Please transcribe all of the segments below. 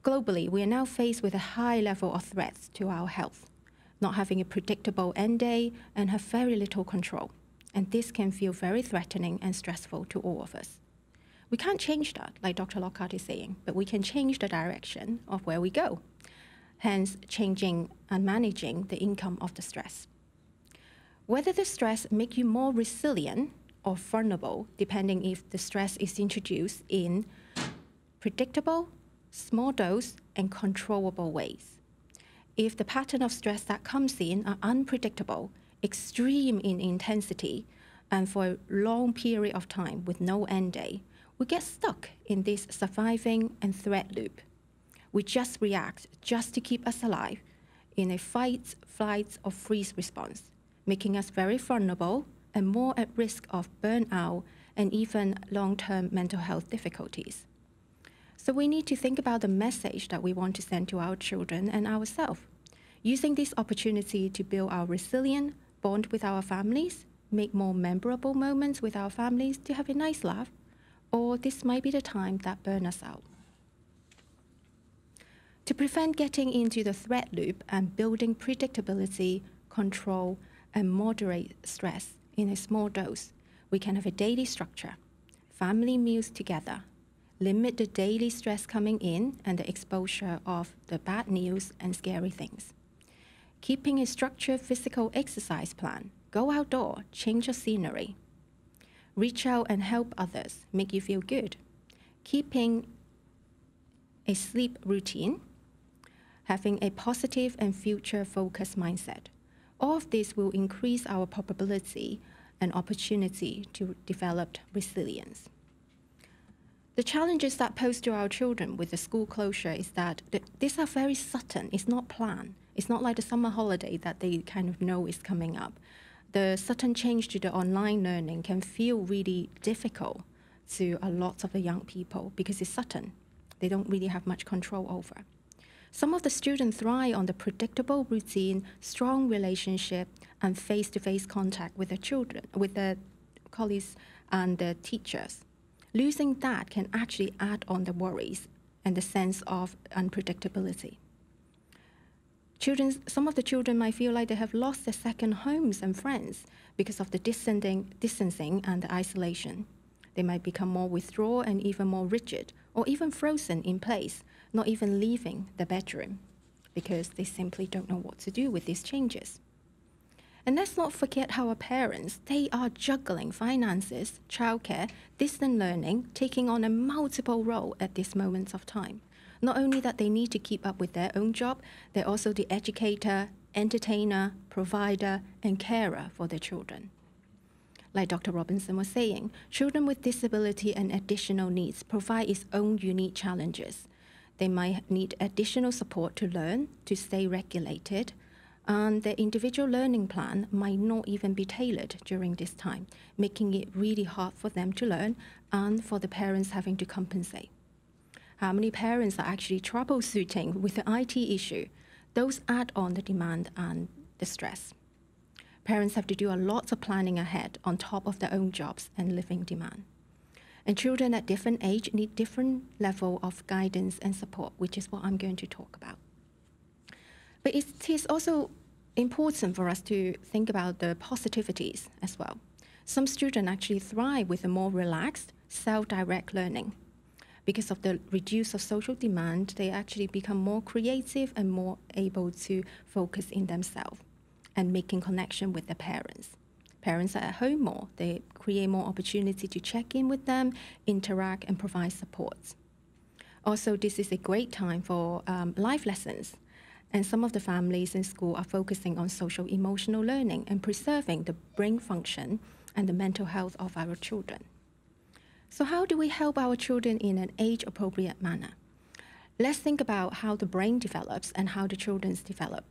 Globally, we are now faced with a high level of threats to our health, not having a predictable end day and have very little control. And this can feel very threatening and stressful to all of us. We can't change that, like Dr. Lockhart is saying, but we can change the direction of where we go, hence changing and managing the income of the stress. Whether the stress make you more resilient or vulnerable, depending if the stress is introduced in predictable, small dose, and controllable ways. If the pattern of stress that comes in are unpredictable, extreme in intensity, and for a long period of time with no end day, we get stuck in this surviving and threat loop. We just react just to keep us alive in a fight, flight, or freeze response, making us very vulnerable and more at risk of burnout and even long-term mental health difficulties. So we need to think about the message that we want to send to our children and ourselves, using this opportunity to build our resilient bond with our families, make more memorable moments with our families to have a nice laugh, or this might be the time that burn us out. To prevent getting into the threat loop and building predictability, control, and moderate stress in a small dose, we can have a daily structure, family meals together, limit the daily stress coming in and the exposure of the bad news and scary things. Keeping a structured physical exercise plan, go outdoor, change your scenery. Reach out and help others, make you feel good. Keeping a sleep routine, having a positive and future-focused mindset. All of this will increase our probability and opportunity to develop resilience. The challenges that pose to our children with the school closure is that these are very sudden. It's not planned. It's not like the summer holiday that they kind of know is coming up. The sudden change to the online learning can feel really difficult to a lot of the young people because it's sudden. They don't really have much control over. Some of the students thrive on the predictable routine, strong relationship, and face-to-face contact with the children, with the colleagues and the teachers. Losing that can actually add on the worries and the sense of unpredictability. Some of the children might feel like they have lost their second homes and friends because of the distancing and the isolation. They might become more withdrawn and even more rigid, or even frozen in place, not even leaving the bedroom, because they simply don't know what to do with these changes. And let's not forget how our parents, they are juggling finances, childcare, distant learning, taking on a multiple role at this moment of time. Not only that they need to keep up with their own job, they're also the educator, entertainer, provider, and carer for their children. Like Dr. Robinson was saying, children with disability and additional needs provide its own unique challenges. They might need additional support to learn, to stay regulated, and their individual learning plan might not even be tailored during this time, making it really hard for them to learn and for the parents having to compensate. How many parents are actually troubleshooting with the IT issue? Those add on the demand and the stress. Parents have to do a lot of planning ahead on top of their own jobs and living demand. And children at different age need different level of guidance and support, which is what I'm going to talk about. But it is also important for us to think about the positivities as well. Some students actually thrive with a more relaxed, self-direct learning. Because of the reduce of social demand, they actually become more creative and more able to focus in themselves and making connection with their parents. Parents are at home more. They create more opportunity to check in with them, interact, and provide support. Also, this is a great time for life lessons. And some of the families in school are focusing on social emotional learning and preserving the brain function and the mental health of our children. So how do we help our children in an age-appropriate manner? Let's think about how the brain develops and how the children's develop.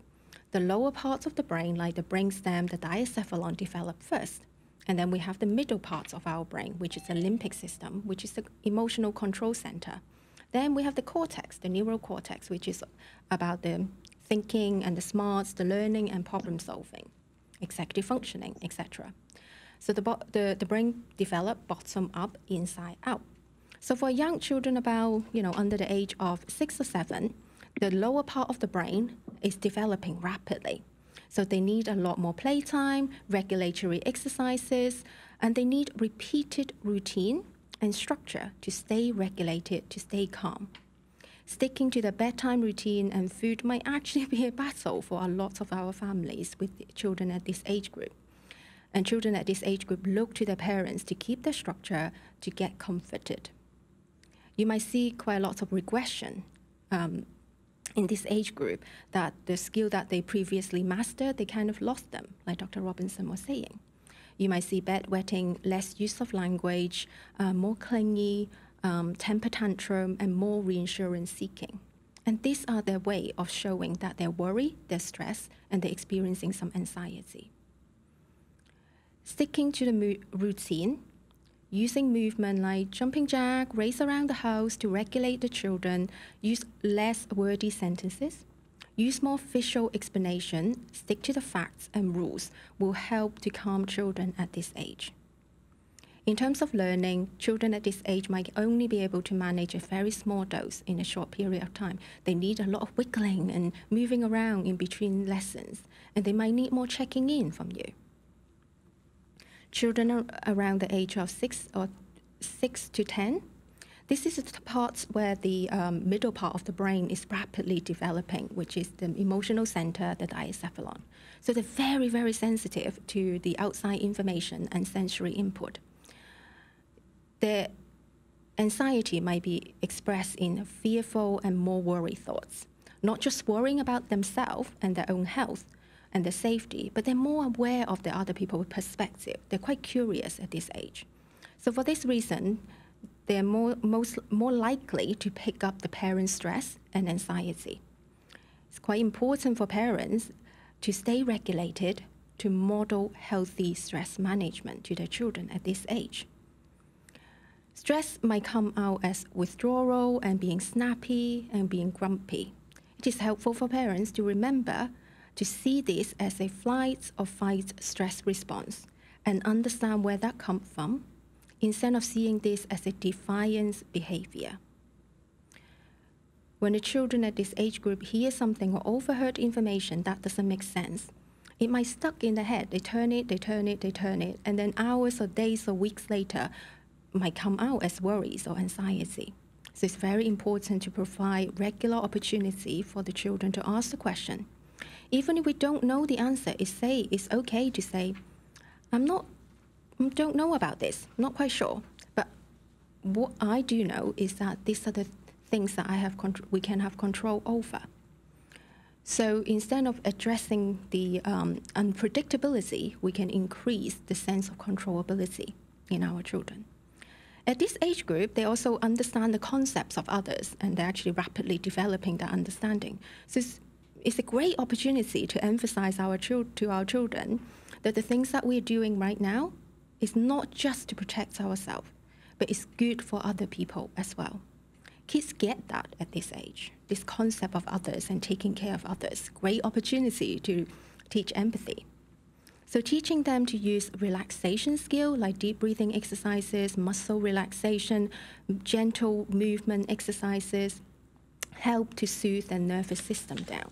The lower parts of the brain, like the brainstem, the diencephalon, develop first. And then we have the middle parts of our brain, which is the limbic system, which is the emotional control center. Then we have the cortex, the neural cortex, which is about the thinking and the smarts, the learning and problem solving, executive functioning, etc. So the brain develops bottom up, inside out. So for young children about, under the age of 6 or 7, the lower part of the brain is developing rapidly. So they need a lot more playtime, regulatory exercises, and they need repeated routine and structure to stay regulated, to stay calm. Sticking to the bedtime routine and food might actually be a battle for a lot of our families with children at this age group. And children at this age group look to their parents to keep their structure, to get comforted. You might see quite a lot of regression in this age group, that the skill that they previously mastered, they kind of lost them, like Dr. Robinson was saying. You might see bedwetting, less use of language, more clingy, temper tantrum, and more reassurance seeking. And these are their way of showing that they're worried, they're stressed, and they're experiencing some anxiety. Sticking to the routine, using movement like jumping jack, race around the house to regulate the children, use less wordy sentences, use more visual explanation, stick to the facts and rules will help to calm children at this age. In terms of learning, children at this age might only be able to manage a very small dose in a short period of time. They need a lot of wiggling and moving around in between lessons, and they might need more checking in from you. Children around the age of 6 to 10, this is the part where the middle part of the brain is rapidly developing, which is the emotional center, the diencephalon. So they're very, very sensitive to the outside information and sensory input. Their anxiety might be expressed in fearful and more worried thoughts, not just worrying about themselves and their own health and their safety, but they're more aware of the other people's perspective. They're quite curious at this age. So for this reason, they're more likely to pick up the parents' stress and anxiety. It's quite important for parents to stay regulated, to model healthy stress management to their children at this age. Stress might come out as withdrawal and being snappy and being grumpy. It is helpful for parents to remember to see this as a flight or fight stress response and understand where that comes from, instead of seeing this as a defiance behavior. When the children at this age group hear something or overheard information that doesn't make sense, it might stuck in their head. They turn it, and then hours or days or weeks later might come out as worries or anxiety. So it's very important to provide regular opportunity for the children to ask the question. Even if we don't know the answer, it's okay to say, I don't know about this, I'm not quite sure. But what I do know is that these are the things that we can have control over. So instead of addressing the unpredictability, we can increase the sense of controllability in our children. At this age group, they also understand the concepts of others, and they're actually rapidly developing that understanding. So it's a great opportunity to emphasize to our children that the things that we're doing right now is not just to protect ourselves, but it's good for other people as well. Kids get that at this age, this concept of others and taking care of others. Great opportunity to teach empathy. So teaching them to use relaxation skill like deep breathing exercises, muscle relaxation, gentle movement exercises help to soothe their nervous system down.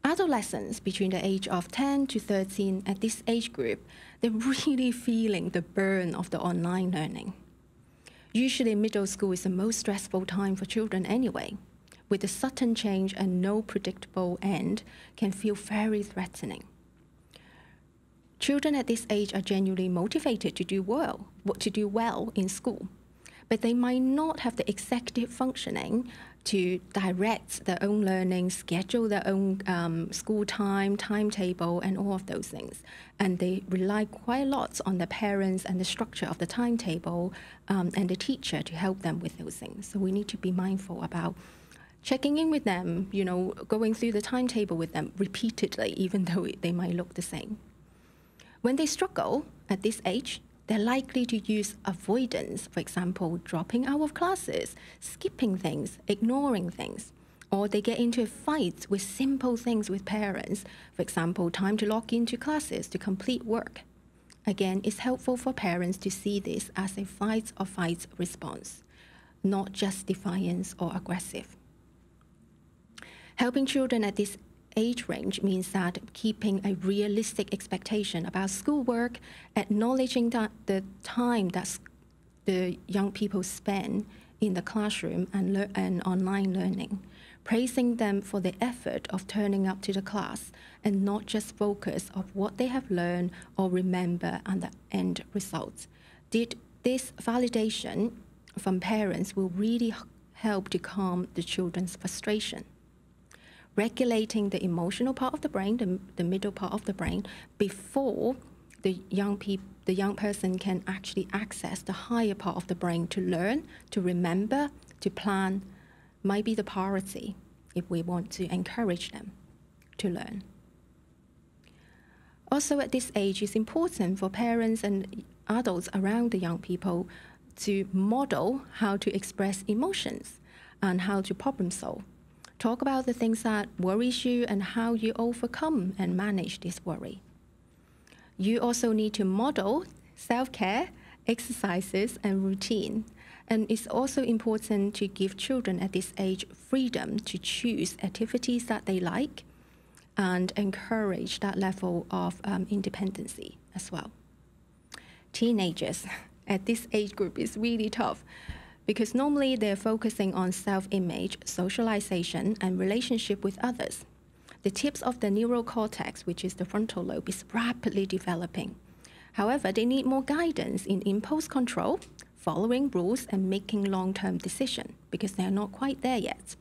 Adolescents between the age of 10 to 13 at this age group, they're really feeling the burn of the online learning. Usually middle school is the most stressful time for children anyway. With a sudden change and no predictable end can feel very threatening. Children at this age are genuinely motivated to do well in school, but they might not have the executive functioning to direct their own learning, schedule their own school time, timetable, and all of those things. And they rely quite a lot on the parents and the structure of the timetable and the teacher to help them with those things. So we need to be mindful about checking in with them, going through the timetable with them repeatedly, even though they might look the same. When they struggle at this age, they're likely to use avoidance, for example, dropping out of classes, skipping things, ignoring things. Or they get into a fight with simple things with parents, for example, time to log into classes to complete work. Again, it's helpful for parents to see this as a fight or flight response, not just defiance or aggressive. Helping children at this age range means that keeping a realistic expectation about schoolwork, acknowledging that the time that the young people spend in the classroom and online learning, praising them for the effort of turning up to the class and not just focus on what they have learned or remember and the end results. This validation from parents will really help to calm the children's frustration. Regulating the emotional part of the brain, the middle part of the brain, before the young person can actually access the higher part of the brain to learn, to remember, to plan, might be the priority if we want to encourage them to learn. Also, at this age, it's important for parents and adults around the young people to model how to express emotions and how to problem solve. Talk about the things that worries you and how you overcome and manage this worry. You also need to model self-care, exercises, and routine. And it's also important to give children at this age freedom to choose activities that they like and encourage that level of independency as well. Teenagers at this age group is really tough because normally they're focusing on self-image, socialization, and relationship with others. The tips of the neural cortex, which is the frontal lobe, is rapidly developing. However, they need more guidance in impulse control, following rules, and making long-term decisions because they're not quite there yet.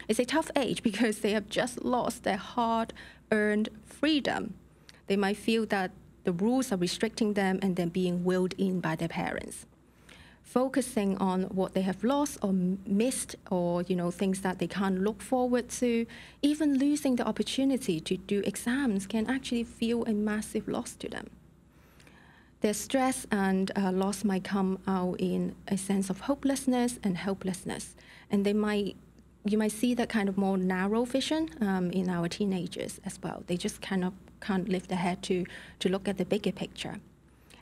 It's a tough age because they have just lost their hard-earned freedom. They might feel that the rules are restricting them and then being willed in by their parents. Focusing on what they have lost or missed or things that they can't look forward to, even losing the opportunity to do exams can actually feel a massive loss to them. Their stress and loss might come out in a sense of hopelessness and helplessness. And you might see that kind of more narrow vision in our teenagers as well. They just kind of can't lift their head to look at the bigger picture.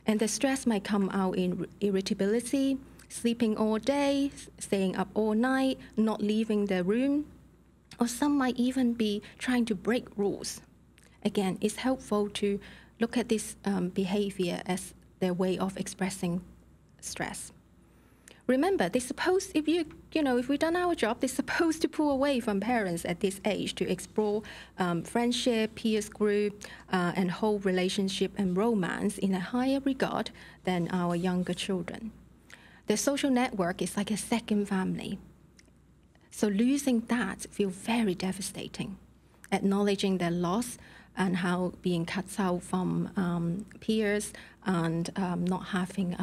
And the stress might come out in irritability, sleeping all day, staying up all night, not leaving their room, or some might even be trying to break rules. Again, it's helpful to look at this behavior as their way of expressing stress. Remember, they're supposed, if we've done our job, they're supposed to pull away from parents at this age to explore friendship, peers group, and whole relationship and romance in a higher regard than our younger children. Their social network is like a second family. So losing that feels very devastating. Acknowledging their loss and how being cut out from peers and not having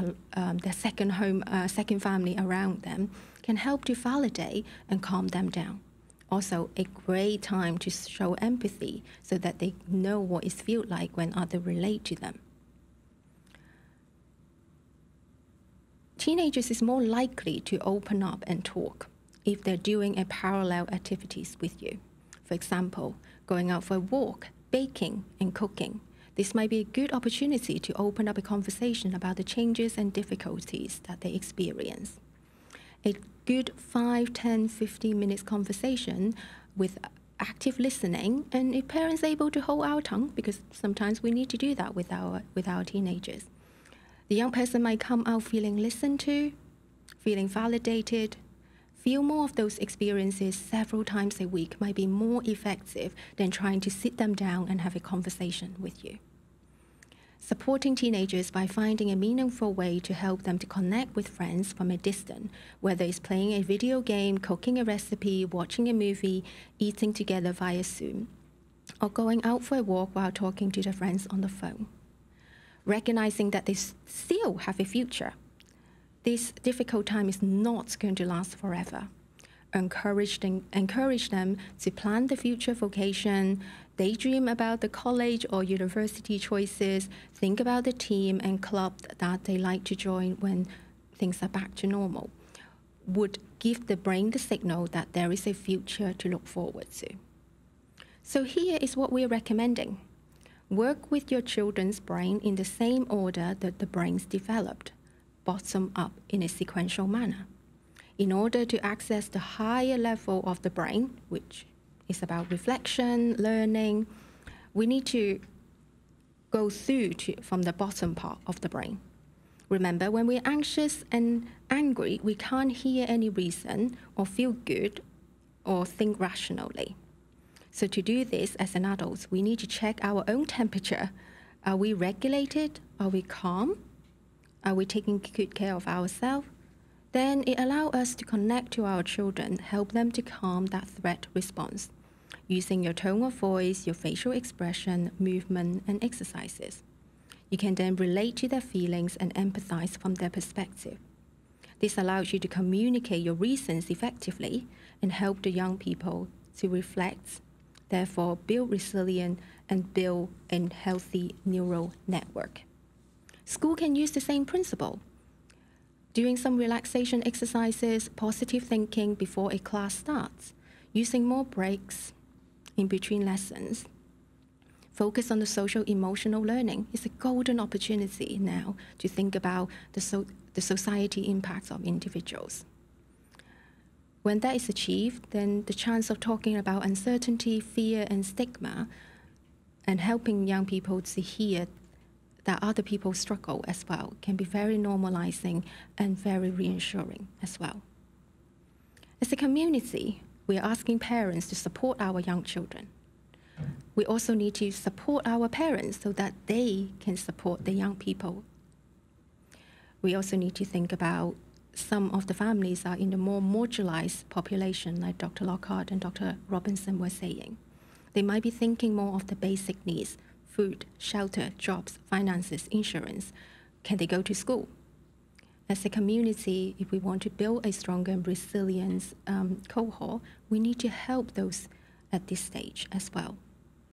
their second home, second family around them can help to validate and calm them down. Also, a great time to show empathy so that they know what it feels like when others relate to them. Teenagers is more likely to open up and talk if they're doing a parallel activities with you. For example, going out for a walk, baking and cooking. This might be a good opportunity to open up a conversation about the changes and difficulties that they experience. A good 5, 10, 15 minutes conversation with active listening, and if parents are able to hold our tongue, because sometimes we need to do that with our teenagers. The young person might come out feeling listened to, feeling validated. Feel more of those experiences several times a week might be more effective than trying to sit them down and have a conversation with you. Supporting teenagers by finding a meaningful way to help them to connect with friends from a distance, whether it's playing a video game, cooking a recipe, watching a movie, eating together via Zoom, or going out for a walk while talking to their friends on the phone. Recognizing that they still have a future. This difficult time is not going to last forever. Encourage them to plan the future vocation, daydream about the college or university choices, think about the team and club that they like to join when things are back to normal. Would give the brain the signal that there is a future to look forward to. So here is what we're recommending. Work with your children's brain in the same order that the brains developed, bottom up in a sequential manner. In order to access the higher level of the brain, which is about reflection, learning, we need to go through from the bottom part of the brain. Remember, when we're anxious and angry, we can't hear any reason or feel good or think rationally. So to do this as an adult, we need to check our own temperature. Are we regulated? Are we calm? Are we taking good care of ourselves? Then it allows us to connect to our children, help them to calm that threat response, using your tone of voice, your facial expression, movement, and exercises. You can then relate to their feelings and empathize from their perspective. This allows you to communicate your reasons effectively and help the young people to reflect, therefore build resilience and build a healthy neural network. School can use the same principle. Doing some relaxation exercises, positive thinking before a class starts, using more breaks in between lessons. Focus on the social emotional learning. It's a golden opportunity now to think about the society impacts of individuals. When that is achieved, then the chance of talking about uncertainty, fear, and stigma, and helping young people to hear that other people struggle as well, can be very normalizing and very reassuring as well. As a community, we are asking parents to support our young children. We also need to support our parents so that they can support the young people. We also need to think about some of the families are in the more marginalized population, like Dr. Lockhart and Dr. Robinson were saying. They might be thinking more of the basic needs: food, shelter, jobs, finances, insurance. Can they go to school? As a community, if we want to build a stronger and resilient cohort, we need to help those at this stage as well.